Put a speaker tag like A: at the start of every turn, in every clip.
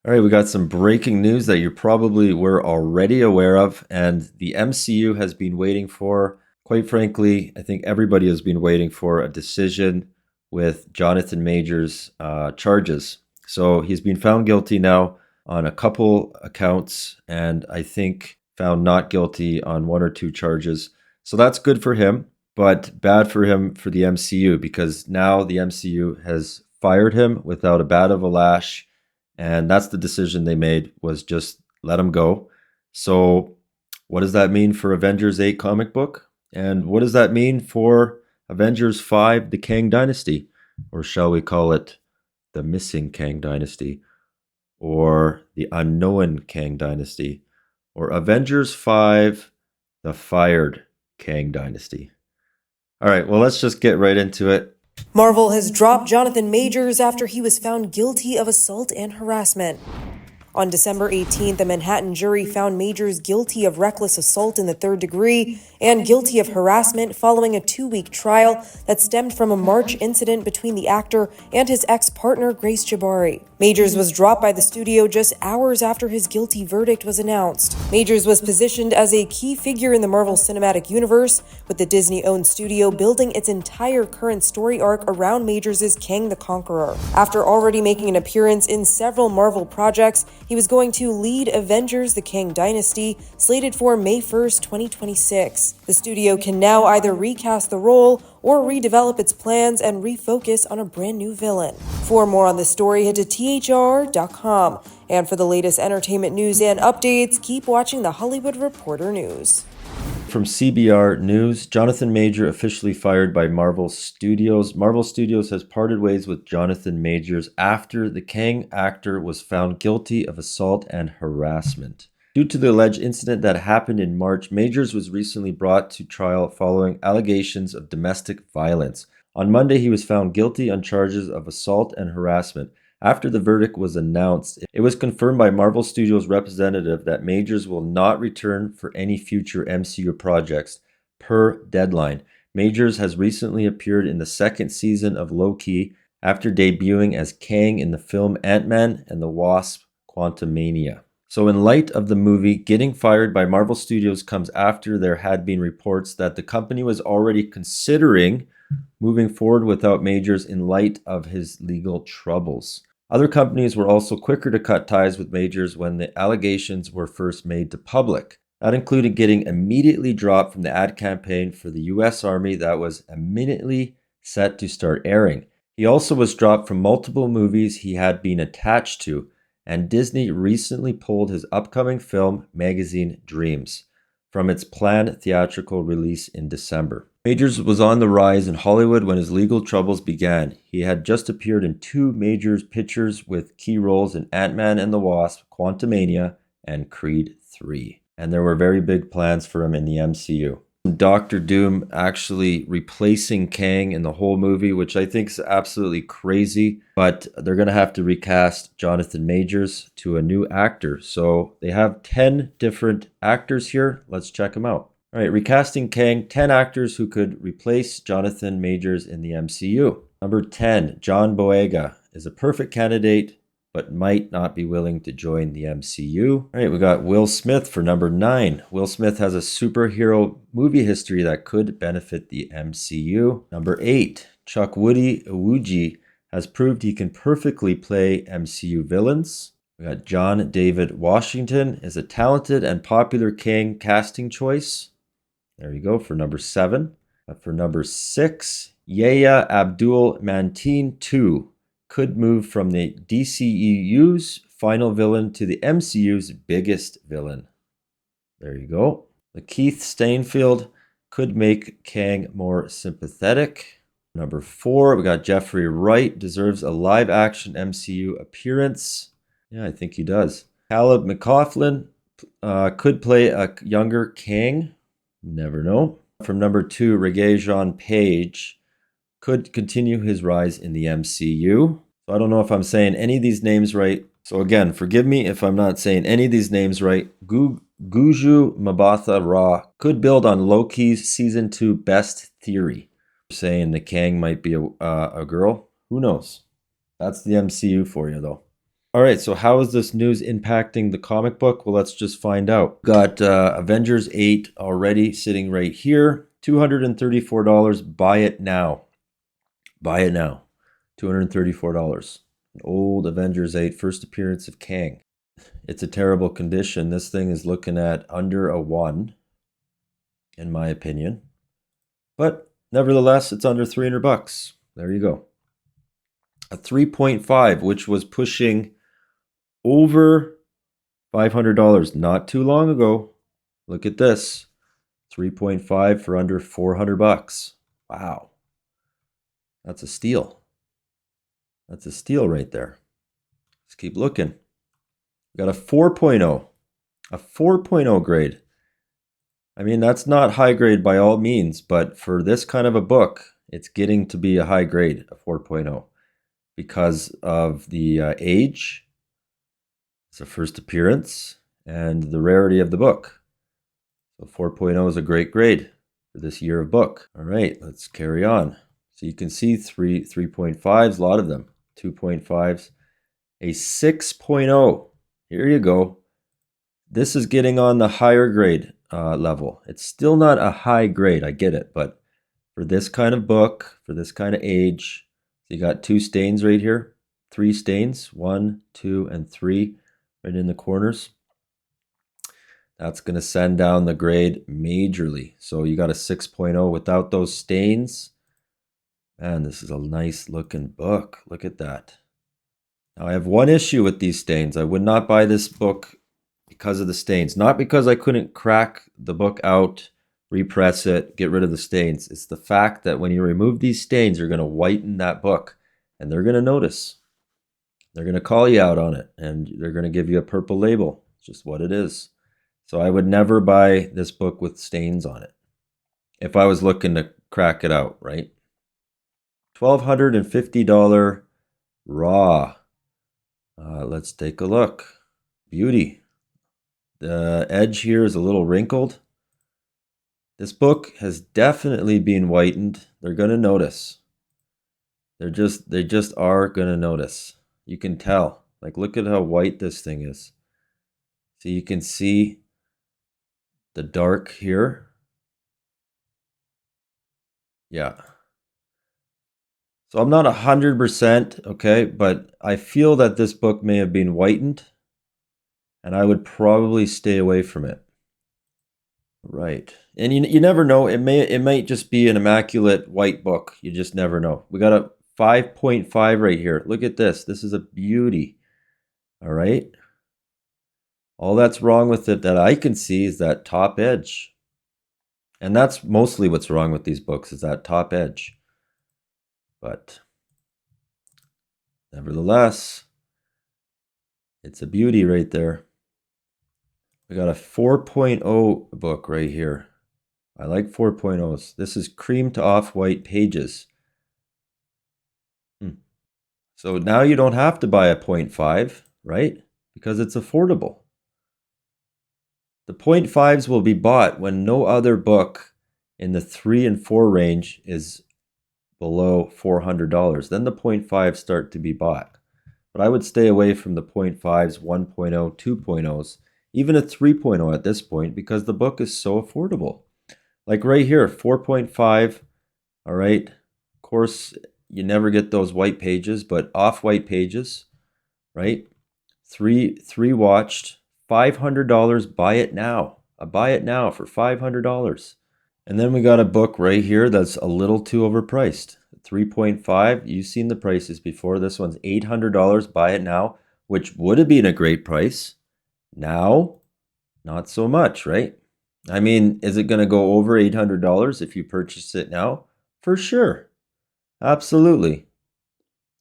A: All right, we got some breaking news that you probably were already aware of, and the MCU has been waiting for, quite frankly, I think everybody has been waiting for a decision with Jonathan Majors' charges. So he's been found guilty now on a couple accounts, and I think found not guilty on one or two charges. So that's good for him, but bad for him for the MCU because now the MCU has fired him without a bat of a lash, and that's the decision they made, was just let him go. So what does that mean for Avengers 8 comic book? And what does that mean for Avengers 5, the Kang Dynasty? Or shall we call it the missing Kang Dynasty? Or the unknown Kang Dynasty? Or Avengers 5, the fired Kang Dynasty? All right, well, let's just get right into it.
B: Marvel has dropped Jonathan Majors after he was found guilty of assault and harassment. On December 18th, a Manhattan jury found Majors guilty of reckless assault in the third degree and guilty of harassment following a 2-week trial that stemmed from a March incident between the actor and his ex-partner Grace Jabari. Majors was dropped by the studio just hours after his guilty verdict was announced. Majors was positioned as a key figure in the Marvel Cinematic Universe, with the Disney-owned studio building its entire current story arc around Majors' Kang the Conqueror. After already making an appearance in several Marvel projects, he was going to lead Avengers the Kang Dynasty, slated for May 1st, 2026. The studio can now either recast the role or redevelop its plans and refocus on a brand new villain. For more on this story, head to thr.com. And for the latest entertainment news and updates, keep watching the Hollywood Reporter News.
A: From CBR News, Jonathan Major officially fired by Marvel Studios. Marvel Studios has parted ways with Jonathan Majors after the Kang actor was found guilty of assault and harassment. Due to the alleged incident that happened in March, Majors was recently brought to trial following allegations of domestic violence. On Monday, he was found guilty on charges of assault and harassment. After the verdict was announced, it was confirmed by Marvel Studios representative that Majors will not return for any future MCU projects, per Deadline. Majors has recently appeared in the second season of Loki after debuting as Kang in the film Ant-Man and the Wasp: Quantumania. So in light of the movie, getting fired by Marvel Studios comes after there had been reports that the company was already considering moving forward without Majors in light of his legal troubles. Other companies were also quicker to cut ties with Majors when the allegations were first made to public. That included getting immediately dropped from the ad campaign for the US Army that was immediately set to start airing. He also was dropped from multiple movies he had been attached to, and Disney recently pulled his upcoming film, Magazine Dreams, from its planned theatrical release in December. Majors was on the rise in Hollywood when his legal troubles began. He had just appeared in two major pictures with key roles in Ant-Man and the Wasp: Quantumania and Creed 3. And there were very big plans for him in the MCU. Doctor Doom actually replacing Kang in the whole movie, which I think is absolutely crazy, but they're going to have to recast Jonathan Majors to a new actor. So they have 10 different actors here. Let's check them out. All right, recasting Kang, 10 actors who could replace Jonathan Majors in the MCU. Number 10, John Boyega is a perfect candidate, but might not be willing to join the MCU. All right, we got Will Smith for number 9. Will Smith has a superhero movie history that could benefit the MCU. Number 8, Chukwudi Iwuji has proved he can perfectly play MCU villains. We got John David Washington is a talented and popular Kang casting choice. There you go for number 7. For number 6, Yahya Abdul Mateen 2 could move from the DCEU's final villain to the MCU's biggest villain. There you go. Lakeith Stanfield could make Kang more sympathetic. Number 4, we got Jeffrey Wright deserves a live-action MCU appearance. Yeah, I think he does. Caleb McLaughlin could play a younger Kang. Never know. From number 2, Regé-Jean Page could continue his rise in the MCU. So I don't know if I'm saying any of these names right. So again, forgive me if I'm not saying any of these names right. Guju Mbatha Raw could build on Loki's Season 2 best theory, saying the Kang might be a girl. Who knows? That's the MCU for you, though. All right, so how is this news impacting the comic book? Well, let's just find out. Got Avengers 8 already sitting right here. $234. Buy it now. Buy it now. $234. An old Avengers 8, first appearance of Kang. It's a terrible condition. This thing is looking at under a 1, in my opinion. But nevertheless, it's under 300 bucks. There you go. A 3.5, which was pushing over $500 not too long ago. Look at this. 3.5 for under 400 bucks. Wow. That's a steal. That's a steal right there. Let's keep looking. We got a 4.0. A 4.0 grade. I mean, that's not high grade by all means, but for this kind of a book, it's getting to be a high grade, a 4.0, because of the age, it's a first appearance, and the rarity of the book. So 4.0 is a great grade for this year of book. All right, let's carry on. So you can see 3.5s, a lot of them, 2.5s, a 6.0. Here you go. This is getting on the higher grade level. It's still not a high grade, I get it, but for this kind of book, for this kind of age, so you got 2 stains right here, 3 stains, 1, 2, and 3 right in the corners. That's going to send down the grade majorly. So you got a 6.0 without those stains. Man, this is a nice looking book. Look at that. Now I have one issue with these stains. I would not buy this book because of the stains. Not because I couldn't crack the book out, repress it, get rid of the stains. It's the fact that when you remove these stains, you're going to whiten that book. And they're going to notice. They're going to call you out on it. And they're going to give you a purple label. It's just what it is. So I would never buy this book with stains on it if I was looking to crack it out, right? $1,250 raw. Let's take a look. Beauty. The edge here is a little wrinkled. This book has definitely been whitened. They're going to notice. They just are going to notice. You can tell. Like, look at how white this thing is. So you can see the dark here. Yeah. So I'm not 100%, okay, but I feel that this book may have been whitened, and I would probably stay away from it. Right. And you never know. It might just be an immaculate white book. You just never know. We got a 5.5 right here. Look at this. This is a beauty. All right. All that's wrong with it that I can see is that top edge. And that's mostly what's wrong with these books, is that top edge. But nevertheless, it's a beauty right there. We got a 4.0 book right here. I like 4.0s. This is cream to off-white pages. So now you don't have to buy a 0.5, right? Because it's affordable. The 0.5s will be bought when no other book in the 3 and 4 range is below $400. Then the 0.5s start to be bought. But I would stay away from the 0.5s, 1.0, 2.0s, even a 3.0 at this point, because the book is so affordable. Like right here, 4.5, all right? Of course, you never get those white pages, but off-white pages, right? Three watched, $500, buy it now. Buy it now for $500. And then we got a book right here that's a little too overpriced. 3.5, you've seen the prices before. This one's $800, buy it now, which would have been a great price. Now, not so much, right? I mean, is it going to go over $800 if you purchase it now? For sure. Absolutely.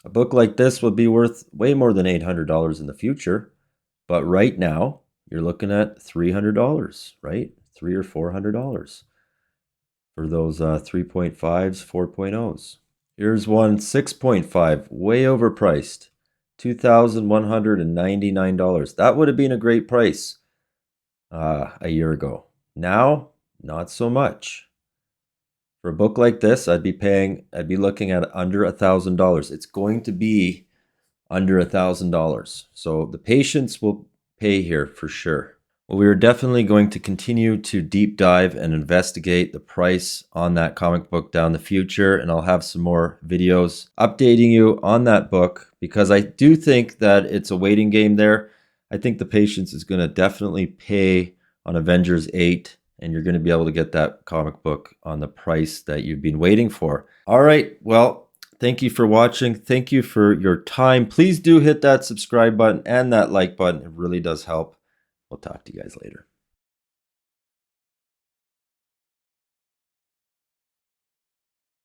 A: A book like this would be worth way more than $800 in the future. But right now, you're looking at $300, right? $300 or $400 for those 3.5s, 4.0s. Here's one 6.5, way overpriced. $2,199. That would have been a great price a year ago. Now, not so much. For a book like this, I'd be looking at under $1,000. It's going to be under $1,000. So the patience will pay here for sure. Well, we are definitely going to continue to deep dive and investigate the price on that comic book down the future, and I'll have some more videos updating you on that book because I do think that it's a waiting game there. I think the patience is going to definitely pay on Avengers 8, and you're going to be able to get that comic book on the price that you've been waiting for. All right, well, thank you for watching. Thank you for your time. Please do hit that subscribe button and that like button. It really does help. We'll talk to you guys later.